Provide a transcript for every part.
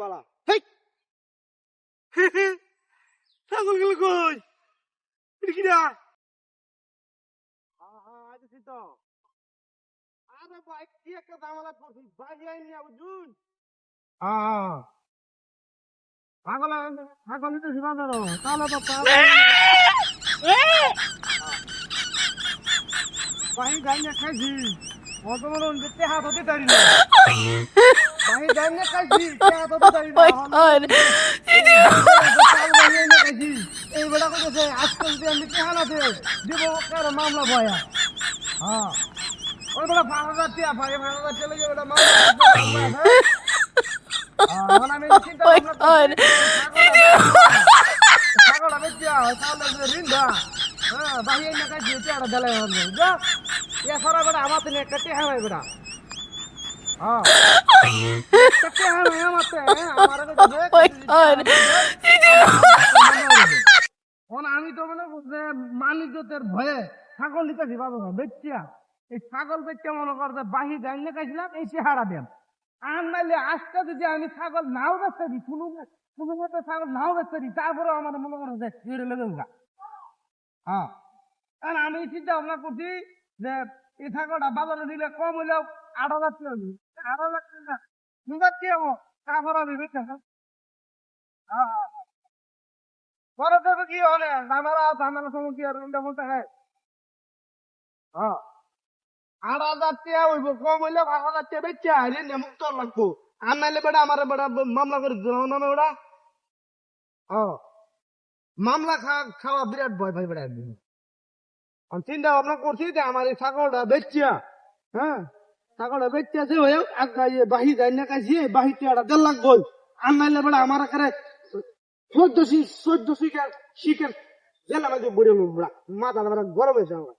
বালা হেই ছাগল গুলো কই এটা কি না আইতেছি তো আরে ভাই কি একটা ঝামেলা করছিস বাজি আইনি বুঝুন ছাগল ছাগল তো সীমা ধরো তাহলে তো বাহি গাইনে খাইছি অত বড় দেখতে হাত হতে পারি না বাহি গাইনে খাইছি হাত হতে পারি না খাইছি এই বেলা কইছে আজকে যদি আমি কেহানা দে দিব কার মামলা ভয়া হ্যাঁ ওই বড় 5000 টাকা ভাই 5000 চলে যাবে এটা মামলা মানে আমি চিন্তা ছাগল আমি দিয়া তাহলে রিন্দা হ্যাঁ বাহি না খাইছি এটা দেলাই হবে যা এ সারা বেটা আমার তো একটা টেহা হয় বেটা হ্যাঁ একটা টেহা হয় আমাতে আমার আমি তো মানে মালিকদের ভয়ে ছাগল নিতেছি বাবা বেচিয়া এই ছাগল বেচিয়া মনে করতে বাহি জানলে খাইছিলাম এই চেহারা দেন আর নাইলে আজকে যদি আমি ছাগল নাও বেচতে দিই কোনো মতো ছাগল নাও বেচতে দিই তারপরেও আমার মনে করে যে ছেড়ে লেগে হ্যাঁ কারণ আমি চিন্তা ভাবনা করছি যে এই ছাগলটা বাজারে দিলে কম হইলেও 8,000 টাকা হবে 8,000 টাকা দুবার কি হবো তারপর আমি বেচে হ্যাঁ পরে দেবে কি হলে ঝামেলা সময় কি আর বলতে হয় হ্যাঁ 8,000 টাকা হইব কম হইলে 5,000 টাকা বেচে হারিয়ে নেমুক্ত লাগবো আর নাইলে বেটা আমার বেটা মামলা করে দিল নামে ওটা হ্যাঁ মামলা খাওয়া বিরাট ভয় ভাই বেটা একদিন আমি চিন্তা ভাবনা করছি যে আমার এই ছাগলটা বেচিয়া হ্যাঁ ছাগলটা বেচিয়া যে হয়ে বাহি যাই না কাছে বাহি টিয়াটা 1.5 লাখ বল আর নাইলে বেটা আমার এখানে 14 শিখের জেলা মাঝে বুড়ে বেড়া মাথা বেড়া গরম হয়েছে আমার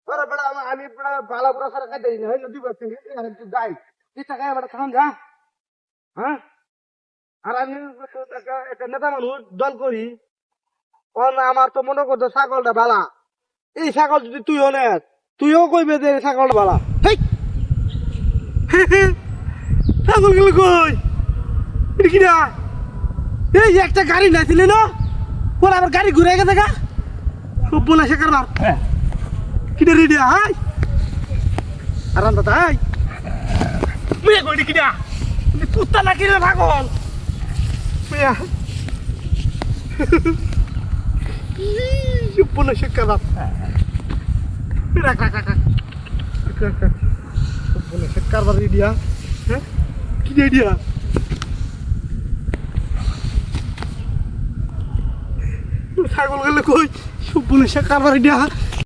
ওরা বেড়া আমি বেড়া ভালো প্রসার খাইতে হইলো দিব গাই চিন্তা খাই বেড়া খান যা হ্যাঁ আর আমি একটা নেতা মানুষ দল করি আমার তো মনে করতো ছাগলটা বালা এই ছাগল যদি তুই হলে তুইও কইবে যে ছাগলটা বালা ছাগল গুলো কই এটা কি না এই একটা গাড়ি নাছিল না পরে আবার গাড়ি ঘুরে গেছে গা খুব বলে সে কারবার কিনে রেডি হাই আর দাদা হাই মেয়ে কই কিনা কুত্তা না কিনে ছাগল মেয়া বলে সে কারবার বলে সে কারবার রেডিয়া হ্যাঁ কি রেডিয়া ছাগল গেলে কই সব বলে সে কারবার রেডিয়া